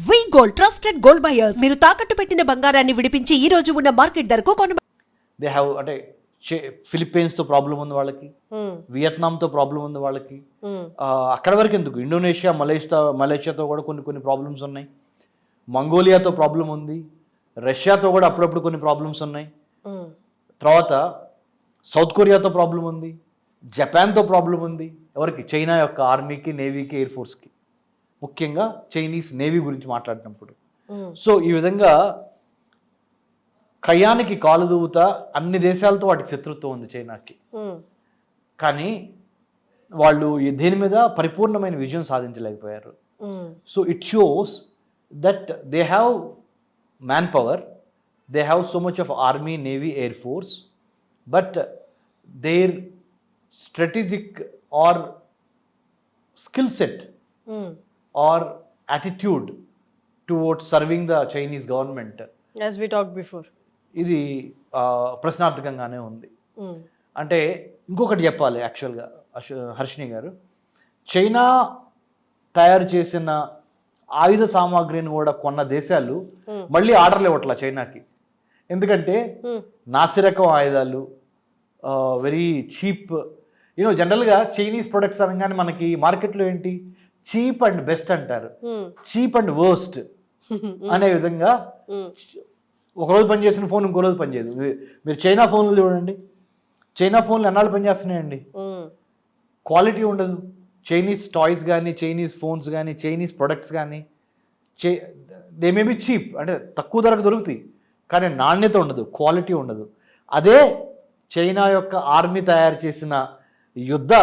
వి gold trusted gold buyers మీరు తాకట్టు పెట్టిన బంగారాన్ని విడిపించి ఈ రోజు ఉన్న మార్కెట్ ధరకు కొనబడును. దే హ్యావ్ అంటే ఫిలిప్పీన్స్తో ప్రాబ్లం ఉంది వాళ్ళకి, వియత్నాంతో ప్రాబ్లం ఉంది వాళ్ళకి, అక్కడ వరకు ఎందుకు ఇండోనేషియా మలేషియాతో కూడా కొన్ని ప్రాబ్లమ్స్ ఉన్నాయి, మంగోలియాతో ప్రాబ్లం ఉంది, రష్యాతో కూడా అప్పుడప్పుడు కొన్ని ప్రాబ్లమ్స్ ఉన్నాయి, తర్వాత సౌత్ కొరియాతో ప్రాబ్లం ఉంది, జపాన్తో ప్రాబ్లం ఉంది. ఎవరికి? చైనా యొక్క ఆర్మీకి, నేవీకి, ఎయిర్ ఫోర్స్కి, ముఖ్యంగా చైనీస్ నేవీ గురించి మాట్లాడినప్పుడు. సో ఈ విధంగా కయానికి కాలు దూవుతా అన్ని దేశాలతో వాటికి శత్రుత్వం ఉంది చైనాకి. కానీ వాళ్ళు దేని మీద పరిపూర్ణమైన విజయం సాధించలేకపోయారు. So it shows that they have man power, they have so much of army, navy, air force, but their strategic or skill set or attitude towards serving the Chinese government, as we talked before, ఇది ప్రశ్నార్థకంగానే ఉంది. అంటే ఇంకొకటి చెప్పాలి యాక్చువల్గా హర్షిని గారు, China తయారు చేసిన ఆయుధ సామాగ్రిని కూడా కొన్న దేశాలు మళ్ళీ ఆర్డర్లు ఇవ్వట్లా చైనాకి. ఎందుకంటే నాసిరకం ఆయుధాలు, వెరీ చీప్. జనరల్గా చైనీస్ ప్రొడక్ట్స్ అనగానే మనకి మార్కెట్లో ఏంటి, చీప్ అండ్ బెస్ట్ అంటారు, చీప్ అండ్ వర్స్ట్ అనే విధంగా ఒకరోజు పనిచేసిన ఫోన్ ఇంకో రోజు పనిచేయదు. మీరు చైనా ఫోన్లు చూడండి, చైనా ఫోన్లు ఎన్నాళ్ళు పనిచేస్తున్నాయండి, క్వాలిటీ ఉండదు. చైనీస్ టాయ్స్ కానీ, చైనీస్ ఫోన్స్ కానీ, చైనీస్ ప్రొడక్ట్స్ కానీ దే మే బి చీప్, అంటే తక్కువ ధరకు దొరుకుతాయి, కానీ నాణ్యత ఉండదు, క్వాలిటీ ఉండదు. అదే చైనా యొక్క ఆర్మీ తయారు చేసిన యుద్ధ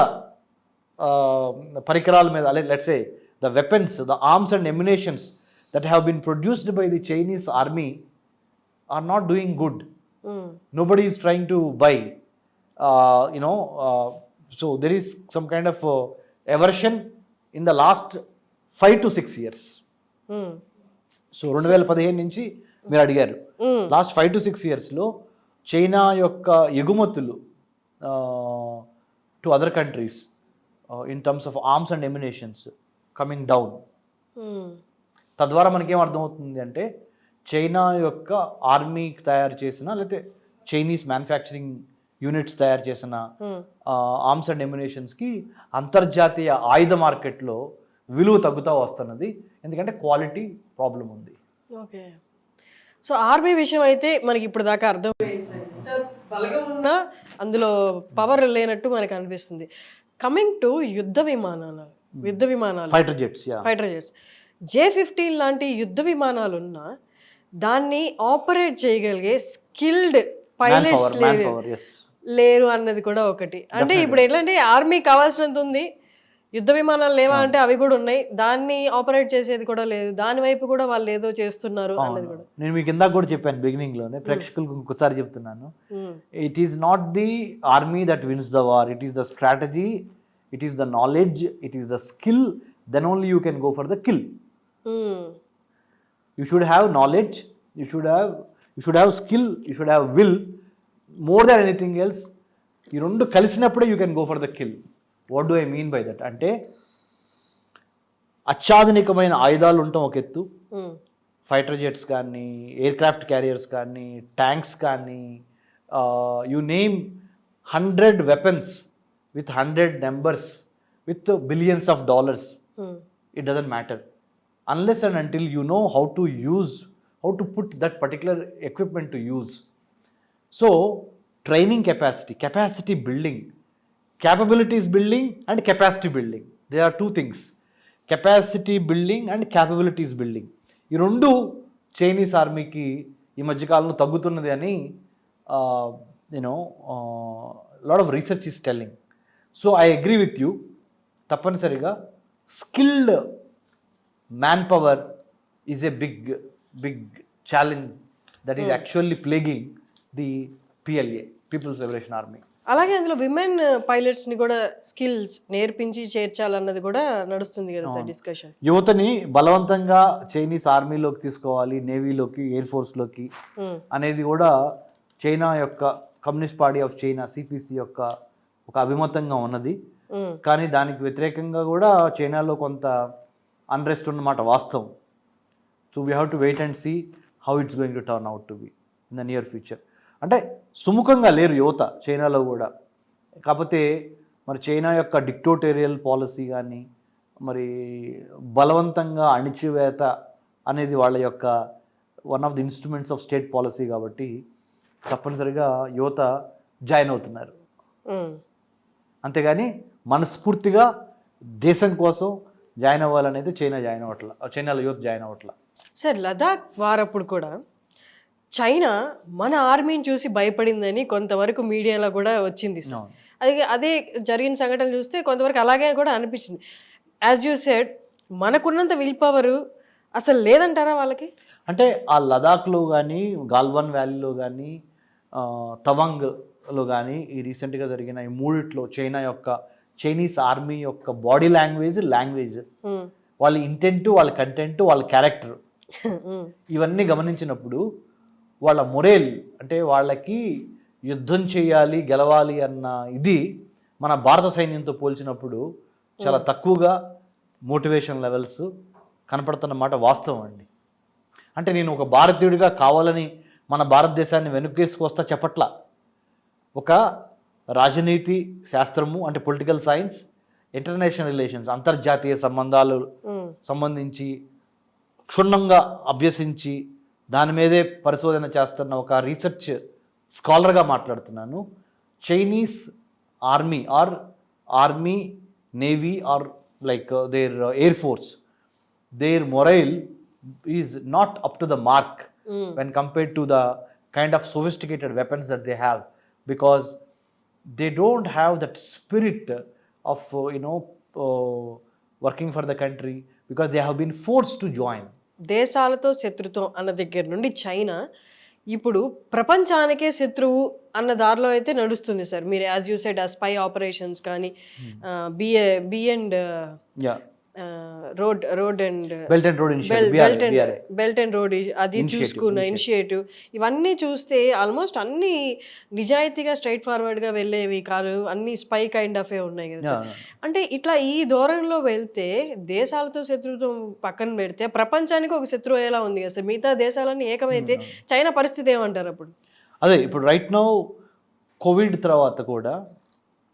పరికరాల మీద, let's say the weapons, the arms and ammunitions that have been produced by the Chinese army are not doing good. Nobody is trying to buy, so there is some kind of aversion in the last 5 to 6 years. So 2015 నుంచి మీరు అడిగారు, last 5 to 6 yearsలో China యొక్క ఎగుమతులు to other countries in terms of arms and ammunitions coming down. తద్వారా మనకేం అర్థమవుతుంది అంటే China యొక్క ఆర్మీ తయారు చేసిన, లేకపోతే చైనీస్ మ్యానుఫ్యాక్చరింగ్ యూనిట్స్ తయారు చేసిన ఆర్మ్స్ అండ్ ఎమ్యునేషన్స్కి అంతర్జాతీయ ఆయుధ మార్కెట్లో విలువ తగ్గుతూ వస్తున్నది, ఎందుకంటే క్వాలిటీ ప్రాబ్లం ఉంది. ఓకే, సో ఆర్మీ విషయం అయితే మనకి ఇప్పుడు దాకా అర్థమైంది, బలగం ఉన్నా అందులో పవర్ లేనట్టు మనకు అనిపిస్తుంది. కమింగ్ టు యుద్ధ విమానాలు, ఫైటర్ జెట్స్, J-15 లాంటి యుద్ధ విమానాలు ఉన్నా దాన్ని ఆపరేట్ చేయగలిగే స్కిల్డ్ పైలట్స్ లేరు అన్నది కూడా ఒకటి. అంటే ఇప్పుడు ఎట్లంటే ఆర్మీ కావాల్సినంత ఉంది, యుద్ధ విమానాలు లేవా అంటే అవి కూడా ఉన్నాయి, దాన్ని ఆపరేట్ చేసేది కూడా లేదు, దాని వైపు కూడా వాళ్ళు ఏదో చేస్తున్నారు అన్నది కూడా. నేను మీకు ఇందాక కూడా చెప్పాను బిగినింగ్ లోనే, ప్రేక్షకులకు ఇంకోసారి చెప్తున్నాను, it is not the army that wins the war, it is the strategy, it is the knowledge, it is the skill, then only you can go for the kill. You should have knowledge, you should have skill, you should have will, more than anything else. ఈ రెండు కలిసినప్పుడే you can go for the kill. What do I mean by that? అంటే అత్యాధునికమైన ఆయుధాలు ఉండటం ఒక ఎత్తు, fighter jets కానీ, air craft carriers కానీ, tanks కానీ, you name 100 weapons with 100 numbers, with billions of dollars, it doesn't matter unless and until you know how to put that particular equipment to use. So training capacity building, capabilities building and capacity building, there are two things, capacity building and capabilities building. ఈ రెండు Chinese ఆర్మీకి ఈ మధ్యకాలంలో తగ్గుతున్నది అని lot of research is telling. So I agree with you, తప్పనిసరిగా skilled man power is a big challenge that is actually plaguing the PLA, People's Liberation Army. అలాగే అందులో women pilots ని కూడా స్కిల్స్ నేర్పించి చేర్చాలన్నది కూడా నడుస్తుంది కదా సార్ డిస్కషన్. యువతని బలవంతంగా చైనీస్ ఆర్మీలోకి తీసుకోవాలి, నేవీలోకి, ఎయిర్ ఫోర్స్లోకి అనేది కూడా చైనా యొక్క communist Party of China, CPC యొక్క ఒక అభిమతంగా ఉన్నది. కానీ దానికి వ్యతిరేకంగా కూడా చైనాలో కొంత అన్రెస్ట్ ఉన్నమాట వాస్తవం. So we have to wait and see how it's going to turn out to be in the near future. అంటే సుముఖంగా లేరు యువత చైనాలో కూడా. కాకపోతే మరి చైనా యొక్క డిక్టోటేరియల్ పాలసీ కానీ మరి బలవంతంగా అణిచివేత అనేది వాళ్ళ యొక్క one of the instruments of state policy కాబట్టి తప్పనిసరిగా యువత జాయిన్ అవుతున్నారు. అంతేగాని మనస్ఫూర్తిగా దేశం కోసం జాయిన్ అవ్వాలనేది చైనాలో యూత్ జాయిన్ అవ్వట్ల. సార్ లదాఖ్ వారప్పుడు కూడా చైనా మన ఆర్మీని చూసి భయపడిందని కొంతవరకు మీడియాలో కూడా వచ్చింది సార్. అదే జరిగిన సంఘటనలు చూస్తే కొంతవరకు అలాగే కూడా అనిపించింది. యాజ్ యూ సెడ్, మనకున్నంత విల్ పవర్ అసలు లేదంటారా వాళ్ళకి? అంటే ఆ లదాఖ్లో కానీ, గాల్వాన్ వ్యాలీలో కానీ, తవాంగ్లో కానీ ఈ రీసెంట్గా జరిగిన ఈ మూడిట్లో చైనీస్ ఆర్మీ యొక్క బాడీ లాంగ్వేజ్, వాళ్ళ ఇంటెంట్, వాళ్ళ కంటెంట్, వాళ్ళ క్యారెక్టర్ ఇవన్నీ గమనించినప్పుడు వాళ్ళ మొరేల్, అంటే వాళ్ళకి యుద్ధం చేయాలి, గెలవాలి అన్న ఇది మన భారత సైన్యంతో పోల్చినప్పుడు చాలా తక్కువగా మోటివేషన్ లెవెల్స్ కనపడుతున్నమాట వాస్తవం అండి. అంటే నేను ఒక భారతీయుడిగా కావాలని మన భారతదేశాన్ని వెనుకేసుకొస్తా చెప్పట్లా. ఒక రాజనీతి శాస్త్రము అంటే పొలిటికల్ సైన్స్, ఇంటర్నేషనల్ రిలేషన్స్ అంతర్జాతీయ సంబంధాలు సంబంధించి క్షుణ్ణంగా అభ్యసించి దాని మీదే పరిశోధన చేస్తున్న ఒక రీసెర్చ్ స్కాలర్గా మాట్లాడుతున్నాను. Chinese army navy or like their air force, their morale is not up to the mark when compared to the kind of sophisticated weapons that they have, because they don't have that spirit of working for the country, because they have been forced to join. దేశాలతో శత్రుత్వం అన్న దగ్గర నుండి China ఇప్పుడు ప్రపంచానికే శత్రువు అన్న దారిలో అయితే నడుస్తుంది సార్. మీరు యాజ్ యూ సెడ్, ఆ స్పై ఆపరేషన్స్ కానీ, B and road and belt and road అది చూసుకున్న ఇనిషియేటివ్, ఇవన్నీ చూస్తే ఆల్మోస్ట్ అన్ని నిజాయితీగా స్ట్రైట్ ఫార్వర్డ్ గా వెళ్ళేవి కాదు, అన్ని స్పై కైండ్ ఆఫ్ ఉన్నాయి కదా సార్. అంటే ఇట్లా ఈ ధోరణిలో వెళ్తే దేశాలతో శత్రుత్వం పక్కన పెడితే ప్రపంచానికి ఒక శత్రువు అయ్యేలా ఉంది కదా సార్. మిగతా దేశాలన్నీ ఏకమైతే చైనా పరిస్థితి ఏమంటారు అప్పుడు? అదే ఇప్పుడు రైట్ నౌ కోవిడ్ తర్వాత కూడా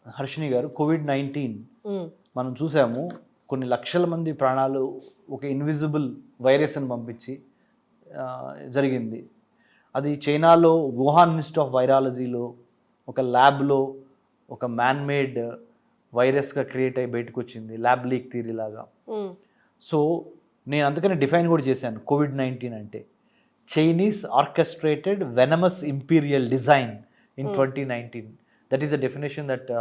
హర్షిని గారు, COVID-19 మనం చూసాము. కొన్ని లక్షల మంది ప్రాణాలు ఒక ఇన్విజిబుల్ వైరస్ని పంపించి జరిగింది. అది చైనాలో వుహాన్ ఇన్స్టిట్యూట్ ఆఫ్ వైరాలజీలో ఒక ల్యాబ్లో ఒక మ్యాన్మేడ్ వైరస్గా క్రియేట్ అయ్యి బయటకు వచ్చింది, ల్యాబ్ లీక్ థియరీ లాగా. సో నేను అందుకని డిఫైన్ కూడా చేశాను, COVID-19 అంటే Chinese orchestrated venomous imperial design in 2019. That is the definition that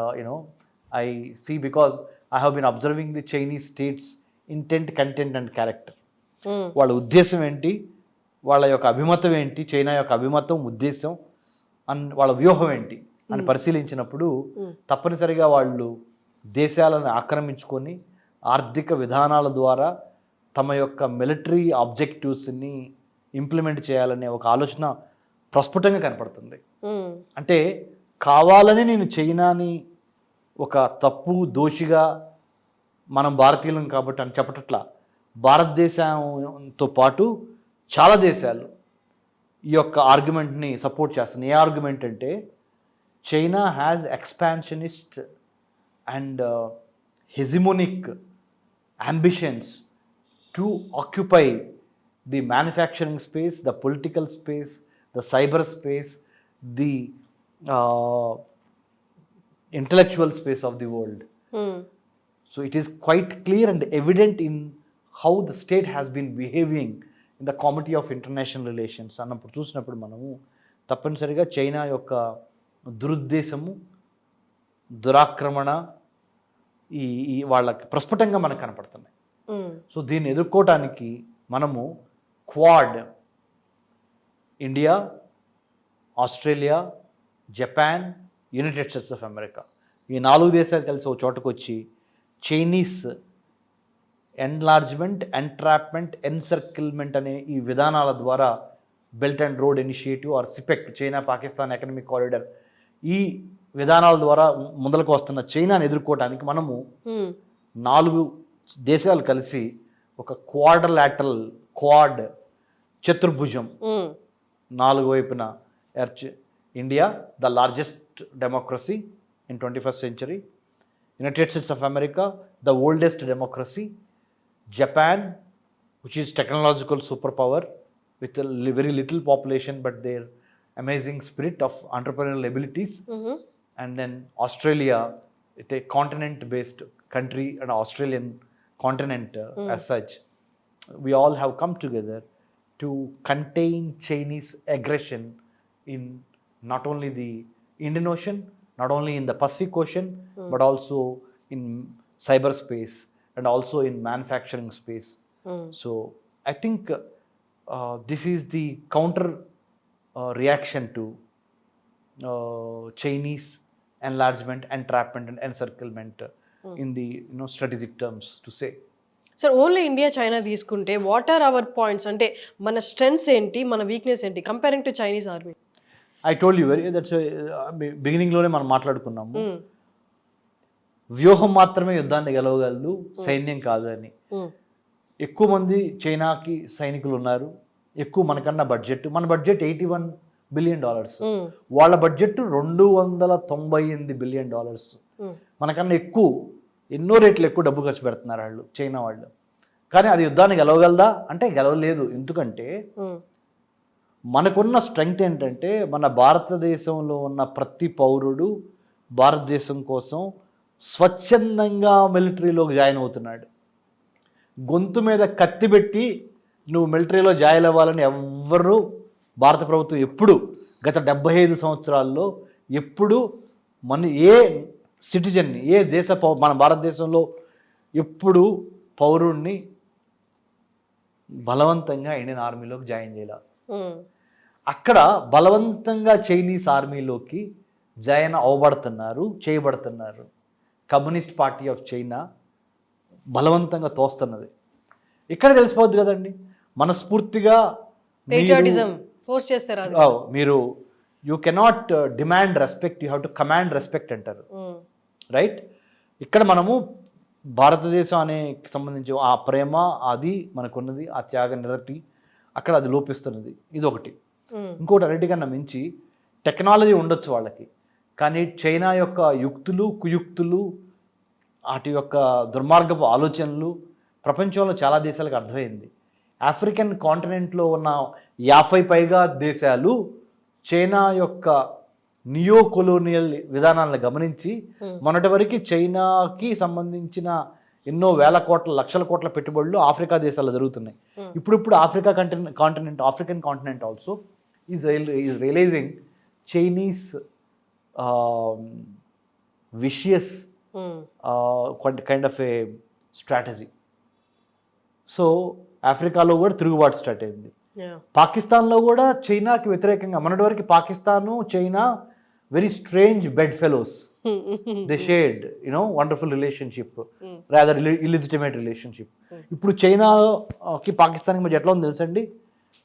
I see, because I have been observing the Chinese state's intent, content and character. వాళ్ళ ఉద్దేశం ఏంటి, వాళ్ళ యొక్క అభిమతం ఏంటి, చైనా యొక్క అభిమతం, ఉద్దేశం వాళ్ళ వ్యూహం ఏంటి అని పరిశీలించినప్పుడు తప్పనిసరిగా వాళ్ళు దేశాలను ఆక్రమించుకొని ఆర్థిక విధానాల ద్వారా తమ యొక్క మిలిటరీ ఆబ్జెక్టివ్స్ని ఇంప్లిమెంట్ చేయాలనే ఒక ఆలోచన ప్రస్ఫుటంగా కనపడుతుంది. అంటే కావాలని నేను చైనాని ఒక తప్పు దోషిగా మనం భారతీయులం కాబట్టి అని చెప్పట్లా. భారతదేశంతో పాటు చాలా దేశాలు ఈ యొక్క ఆర్గ్యుమెంట్ని సపోర్ట్ చేస్తున్నాయి. ఏ ఆర్గ్యుమెంట్ అంటే China has expansionist and hegemonic ambitions to occupy the manufacturing space, the political space, the cyber space, the intellectual space of the world. So it is quite clear and evident in how the state has been behaving in the Committee of International Relations అన్నప్పుడు చూసినప్పుడు మనము తప్పనిసరిగా China యొక్క దురుద్దేశము, దురాక్రమణ ఈ వాళ్ళకి ప్రస్ఫుటంగా మనకు కనపడుతున్నాయి. సో దీన్ని ఎదుర్కోవటానికి మనము quad, India, Australia, Japan, United states of America, ఈ 4 దేశాలు కలిసి ఒక చోటకు వచ్చి చైనీస్ ఎన్లార్జ్మెంట్, ఎంట్రాప్మెంట్, ఎన్సర్కిల్మెంట్ అనే ఈ విధానాల ద్వారా belt and road initiative or CPEC, China Pakistan economic corridor, ఈ విధానాల ద్వారా ముందలకు వస్తున్న చైనాను ఎదుర్కోవడానికి మనము 4 దేశాలు కలిసి ఒక క్వాడ్ చతుర్భుజం, నాలుగు వైపున India the largest democracy in 21st century, United States of America the oldest democracy, Japan which is technological superpower with a very little population but their amazing spirit of entrepreneurial abilities, and then Australia, it's a continent based country and Australian continent as such. We all have come together to contain Chinese aggression in not only the Indian Ocean, not only in the Pacific Ocean, but also in cyberspace and also in manufacturing space. So I think this is the counter reaction to Chinese enlargement, entrapment and encirclement in the strategic terms to say. Sir only India China తీసుకుంటే what are our points, అంటే మన strengths ఏంటి, మన weakness ఏంటి comparing to Chinese army? I told you that's బిగినింగ్లోనే మనం మాట్లాడుకున్నాము, వ్యూహం మాత్రమే యుద్ధాన్ని గెలవగలదు, సైన్యం కాదు అని. ఎక్కువ మంది చైనాకి సైనికులు ఉన్నారు, ఎక్కువ మనకన్నా బడ్జెట్, మన బడ్జెట్ $81 billion, వాళ్ళ బడ్జెట్ $298 billion, మనకన్నా ఎక్కువ, ఎన్నో రేట్లు ఎక్కువ డబ్బు ఖర్చు పెడుతున్నారు వాళ్ళు, చైనా వాళ్ళు. కానీ అది యుద్ధాన్ని గెలవగలదా అంటే గెలవలేదు. ఎందుకంటే మనకున్న స్ట్రెంగ్త్ ఏంటంటే మన భారతదేశంలో ఉన్న ప్రతి పౌరుడు భారతదేశం కోసం స్వచ్ఛందంగా మిలిటరీలోకి జాయిన్ అవుతున్నాడు. గొంతు మీద కత్తి పెట్టి నువ్వు మిలిటరీలో జాయిన్ అవ్వాలని ఎవ్వరూ భారత ప్రభుత్వం ఎప్పుడు గత 75 సంవత్సరాల్లో ఎప్పుడు మన ఏ సిటిజన్ని, ఏ దేశ మన భారతదేశంలో ఎప్పుడు పౌరుణ్ణి బలవంతంగా ఇండియన్ ఆర్మీలోకి జాయిన్ చేయాలి. అక్కడ బలవంతంగా చైనీస్ ఆర్మీలోకి జాయిన్ చేయబడుతున్నారు. కమ్యూనిస్ట్ పార్టీ ఆఫ్ చైనా బలవంతంగా తోస్తున్నది. ఇక్కడ తెలిసిపోద్ది కదండి, మనస్ఫూర్తిగా ఫోర్స్ చేస్తారు. మీరు you cannot demand respect, you have to command respect అంటారు, రైట్? ఇక్కడ మనము భారతదేశం అనే సంబంధించి ఆ ప్రేమ, అది మనకున్నది, ఆ త్యాగ నిరతి అక్కడ అది లోపిస్తున్నది. ఇది ఒకటి. ఇంకోటి అన్నిటికన్నా మించి టెక్నాలజీ ఉండొచ్చు వాళ్ళకి, కానీ చైనా యొక్క యుక్తులు, కుయుక్తులు, వాటి యొక్క దుర్మార్గపు ఆలోచనలు ప్రపంచంలో చాలా దేశాలకు అర్థమైంది. ఆఫ్రికన్ కాంటినెంట్లో ఉన్న 50 పైగా దేశాలు చైనా యొక్క నియో కొలోనియల్ విధానాలను గమనించి మొన్నటి వరకు చైనాకి సంబంధించిన ఎన్నో వేల కోట్ల, లక్షల కోట్ల పెట్టుబడులు ఆఫ్రికా దేశాల్లో జరుగుతున్నాయి. ఇప్పుడు African continent also is realising Chinese vicious kind of a strategy. So ఆఫ్రికాలో కూడా తిరుగుబాటు స్టార్ట్ అయింది. పాకిస్తాన్లో కూడా చైనాకి వ్యతిరేకంగా మొన్నటి వరకు Pakistan, China very strange bed fellows, they shared wonderful relationship, rather illegitimate relationship. ఇప్పుడు చైనాకి పాకిస్తాన్కి మధ్య ఎట్లా ఉంది తెలుసండి,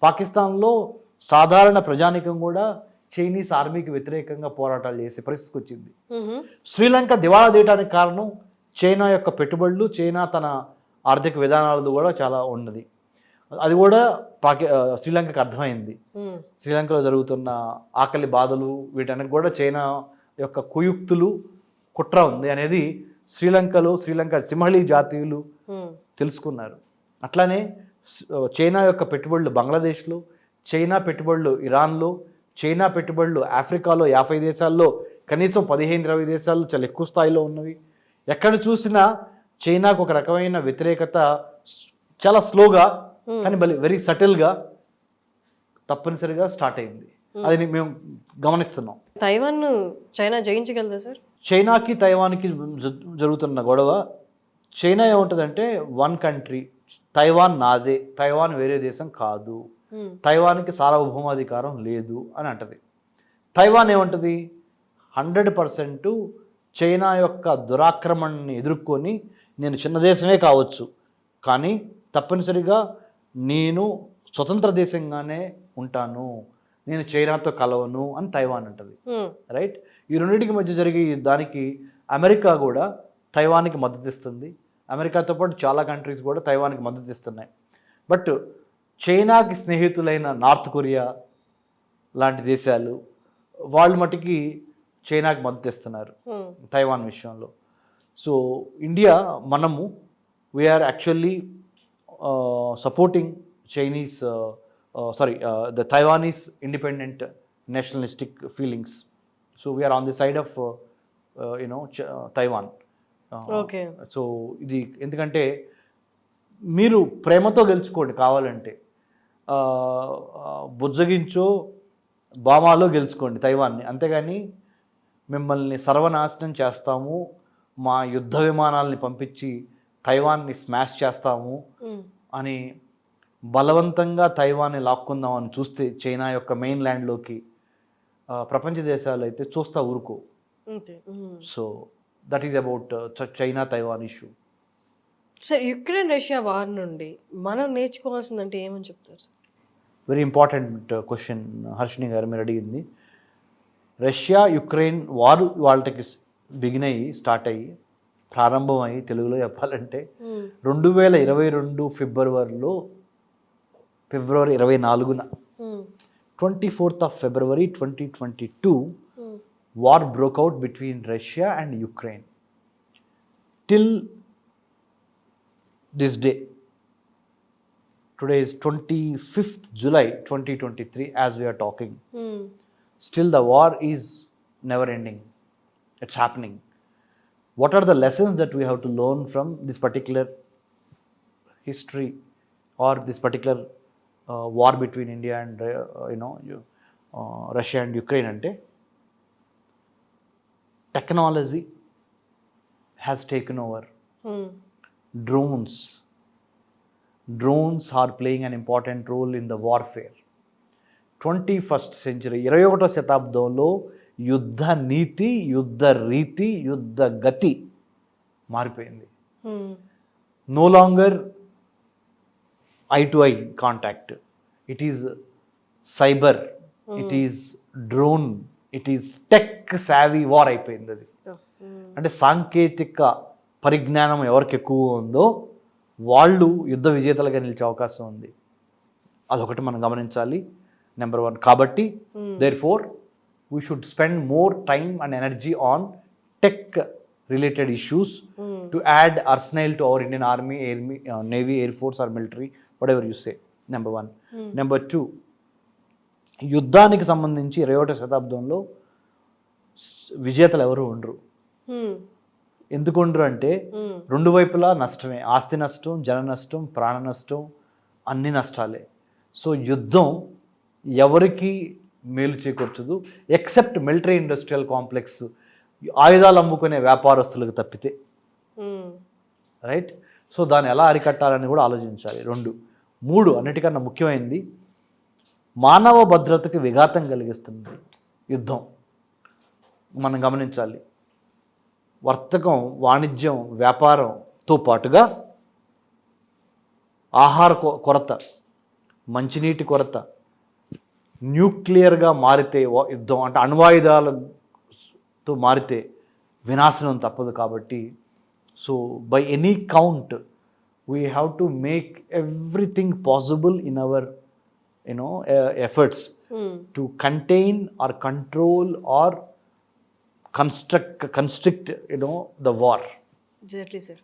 పాకిస్తాన్లో సాధారణ ప్రజానికం కూడా చైనీస్ ఆర్మీకి వ్యతిరేకంగా పోరాటాలు చేసే పరిస్థితికి వచ్చింది. శ్రీలంక దివాళా తీయడానికి కారణం చైనా యొక్క పెట్టుబడులు, చైనా తన ఆర్థిక విధానాలది కూడా చాలా ఉన్నది. అది కూడా శ్రీలంకకు అర్థమైంది. శ్రీలంకలో జరుగుతున్న ఆకలి బాధలు వీటన్నిటి కూడా చైనా యొక్క కుయుక్తులు, కుట్ర ఉంది అనేది శ్రీలంక సింహళీ జాతీయులు తెలుసుకున్నారు. అట్లానే చైనా యొక్క పెట్టుబడులు బంగ్లాదేశ్లో, చైనా పెట్టుబడులు ఇరాన్లో, చైనా పెట్టుబడులు ఆఫ్రికాలో 50 దేశాల్లో కనీసం 15-20 దేశాల్లో చాలా ఎక్కువ స్థాయిలో ఉన్నవి. ఎక్కడ చూసినా చైనాకు ఒక రకమైన వ్యతిరేకత చాలా స్లోగా కానీ వెరీ సటిల్గా తప్పనిసరిగా స్టార్ట్ అయింది. అది మేము గమనిస్తున్నాం. తైవాన్ చైనా జయించగలదా సార్? చైనాకి తైవాన్కి జరుగుతున్న గొడవ, చైనా ఏముంటుందంటే వన్ కంట్రీ, తైవాన్ నాదే, తైవాన్ వేరే దేశం కాదు, తైవాన్కి సార్వభౌమాధికారం లేదు అని అంటది. తైవాన్ ఏమంటది, 100% చైనా యొక్క దురాక్రమణని ఎదుర్కొని నేను చిన్న దేశమే కావచ్చు కానీ తప్పనిసరిగా నేను స్వతంత్ర దేశంగానే ఉంటాను, నేను చైనాతో కలవను అని తైవాన్ అంటది, రైట్? ఈ రెండింటికి మధ్య జరిగే దానికి అమెరికా కూడా తైవాన్కి మద్దతు ఇస్తుంది. అమెరికాతో పాటు చాలా కంట్రీస్ కూడా తైవాన్కి మద్దతు ఇస్తున్నాయి. బట్ చైనాకి స్నేహితులైన నార్త్ కొరియా లాంటి దేశాలు వాళ్ళు మటుకి చైనాకి మద్దతు ఇస్తున్నారు తైవాన్ విషయంలో. సో ఇండియా మనము we are actually supporting Chinese the Taiwanese independent nationalistic feelings. So we are on the side of Taiwan. Okay. So ఇది ఎందుకంటే మీరు ప్రేమతో గెలుచుకోండి కావాలంటే, బుజ్జగించో బామాలో గెలుచుకోండి తైవాన్ని, అంతేగాని మిమ్మల్ని సర్వనాశనం చేస్తాము, మా యుద్ధ విమానాల్ని పంపించి తైవాన్ని స్మాష్ చేస్తాము అని బలవంతంగా తైవాన్ని లాక్కుందామని చూస్తే చైనా యొక్క మెయిన్ ల్యాండ్లోకి ప్రపంచ దేశాలు అయితే చూస్తా ఊరుకో. So that is about China Taiwan issue. Sir, Ukraine Russia war నుండి మనం నేర్చుకోవాల్సిందంటే ఏమని చెప్తారు sir? Very important question Harshini గారు మీరు అడిగింది. రష్యా యుక్రెయిన్ వారు వాళ్ళకి స్టార్ట్ అయ్యి ప్రారంభమయ్యి తెలుగులో చెప్పాలంటే 2022 ఫిబ్రవరి 24న 24th of February 2022 war broke out between Russia and Ukraine. Till this day, today is 25th July 2023 as we are talking, still the war is never ending. It's happening. What are the lessons that we have to learn from this particular history or this particular war between India and Russia and Ukraine? Ante technology has taken over. Drones are playing an important role in the warfare. 21st century 21వ శతాబ్దంలో యుద్ధ నీతి, యుద్ధ రీతి, యుద్ధ గతి మారిపోయింది. No longer eye to eye contact, it is cyber, it is drone, it is tech savvy war అయిపోయింది అది. అంటే సాంకేతిక పరిజ్ఞానం ఎవరికి ఎక్కువ ఉందో వాళ్ళు యుద్ధ విజేతలుగా నిలిచే అవకాశం ఉంది. అదొకటి మనం గమనించాలి, నెంబర్ 1. కాబట్టి therefore we should spend more time and energy on tech related issues to add arsenal to our Indian Army, Navy, Air Force or military, whatever you say. Number 1. Number 2, యుద్ధానికి సంబంధించి 21వ శతాబ్దంలో విజేతలు ఎవరు ఉండరు. ఎందుకు ఉండరు అంటే రెండు వైపులా నష్టమే, ఆస్తి నష్టం, జన నష్టం, ప్రాణ నష్టం, అన్ని నష్టాలే. సో యుద్ధం ఎవరికి మేలు చేకూర్చదు ఎక్సెప్ట్ మిలిటరీ ఇండస్ట్రియల్ కాంప్లెక్స్, ఆయుధాలు అమ్ముకునే వ్యాపారస్తులకు తప్పితే, రైట్? సో దాన్ని ఎలా అరికట్టాలని కూడా ఆలోచించాలి. 2. 3, అన్నిటికన్నా ముఖ్యమైనది, మానవ భద్రతకు విఘాతం కలిగిస్తుంది యుద్ధం. మనం గమనించాలి, వర్తకం, వాణిజ్యం, వ్యాపారంతో పాటుగా ఆహార కొరత, మంచినీటి కొరత, న్యూక్లియర్గా మారితే యుద్ధం అంటే అణ్వాయుధాలతో మారితే వినాశనం తప్పదు. కాబట్టి so by any count we have to make everything possible in our efforts to contain or control or constrict the war. Exactly, sir.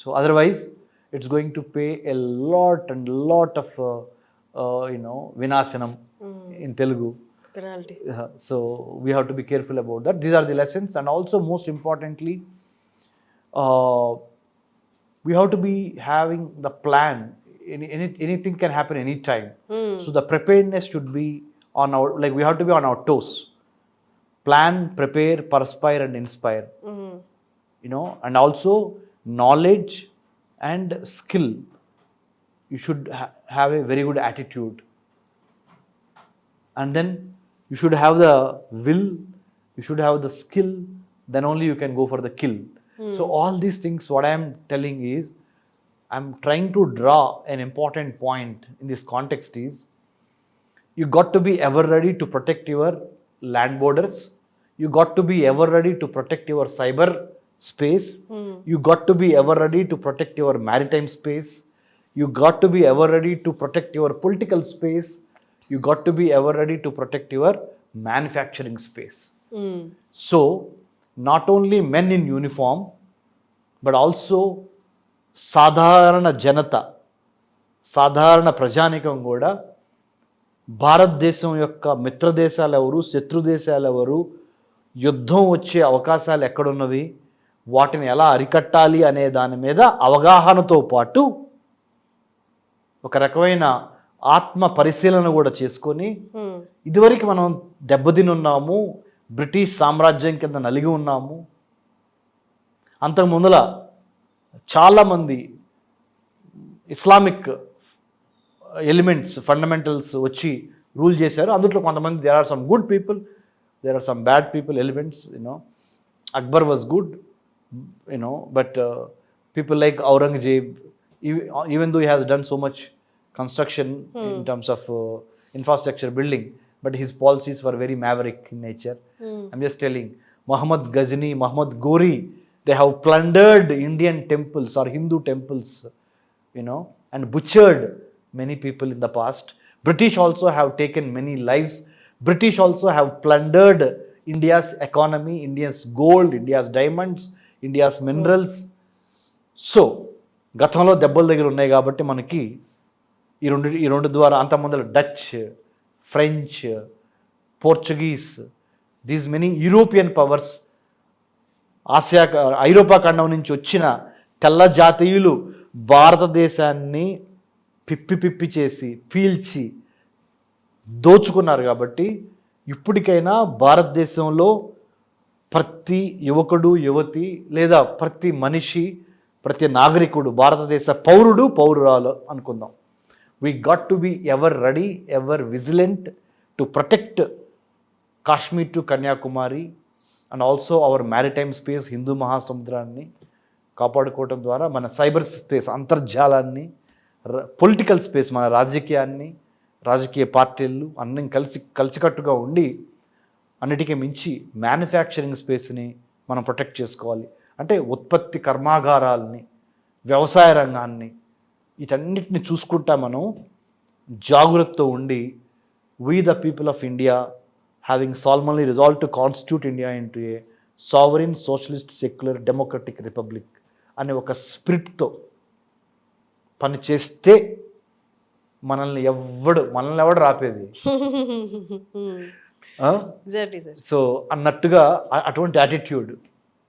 So otherwise it's going to pay a lot of vinasanam in Telugu, penalty. So we have to be careful about that. These are the lessons. And also most importantly, we have to be having the plan. Anything can happen anytime. So the preparedness should be on our, like we have to be on our toes. Plan, prepare, perspire and inspire. And also knowledge and skill. You should have a very good attitude. And then you should have the will, you should have the skill, then only you can go for the kill. So all these things, what I am telling is, I'm trying to draw an important point in this context is, you got to be ever ready to protect your land borders. You got to be ever ready to protect your cyber space. You got to be ever ready to protect your maritime space. you got to be ever ready to protect your political space, you got to be ever ready to protect your manufacturing space. So not only men in uniform but also సాధారణ జనత, సాధారణ ప్రజానికం కూడా భారతదేశం యొక్క మిత్ర దేశాలు ఎవరు, శత్రు దేశాలు ఎవరు, యుద్ధం వచ్చే అవకాశాలు ఎక్కడున్నవి, వాటిని ఎలా అరికట్టాలి అనే దాని మీద అవగాహనతో పాటు ఒక రకమైన ఆత్మ పరిశీలన కూడా చేసుకొని, ఇదివరకు మనం దెబ్బతిని ఉన్నాము, బ్రిటిష్ సామ్రాజ్యం కింద నలిగి ఉన్నాము, అంతకు ముందల చాలామంది ఇస్లామిక్ ఎలిమెంట్స్ ఫండమెంటల్స్ వచ్చి రూల్ చేశారు. అందులో కొంతమంది there are some good people, there are some bad people elements. Akbar was good, but people like Aurangzeb, even though he has done so much construction in terms of infrastructure building, but his policies were very maverick in nature. I'm just telling, Muhammad Ghazni, Muhammad Ghori, they have plundered Indian temples or Hindu temples, and butchered many people in the past. British also have taken many lives. British also have plundered India's economy, India's gold, India's diamonds, India's minerals. So గతంలో దెబ్బల దగ్గర ఉన్నాయి కాబట్టి మనకి ఈ రెండు ద్వారా అంతమంది Dutch, French, Portuguese, these many European powers, ఐరోపా ఖండం నుంచి వచ్చిన తెల్ల జాతీయులు భారతదేశాన్ని పిప్పి చేసి పీల్చి దోచుకున్నారు. కాబట్టి ఇప్పటికైనా భారతదేశంలో ప్రతి యువకుడు, యువతి లేదా ప్రతి మనిషి, ప్రతి నాగరికుడు, భారతదేశ పౌరురాలు అనుకుందాం, we got to be ever ready, ever vigilant to protect Kashmir to Kanyakumari and also our maritime space, Hindu మహాసముద్రాన్ని కాపాడుకోవటం ద్వారా మన సైబర్ స్పేస్, అంతర్జాలాన్ని, పొలిటికల్ స్పేస్, మన రాజకీయాన్ని, రాజకీయ పార్టీలు అన్నీ కలిసికట్టుగా ఉండి అన్నిటికీ మించి మ్యానుఫ్యాక్చరింగ్ స్పేస్ని మనం ప్రొటెక్ట్ చేసుకోవాలి. అంటే ఉత్పత్తి కర్మాగారాలని, వ్యవసాయ రంగాన్ని, వీటన్నిటిని చూసుకుంటా మనం జాగ్రత్తతో ఉండి, we the people of India having solemnly resolved to constitute India into a sovereign, socialist, secular, democratic republic అనే ఒక స్పిరిట్తో పని చేస్తే మనల్ని ఎవడు రాపేది. సో అన్నట్టుగా అటువంటి యాటిట్యూడ్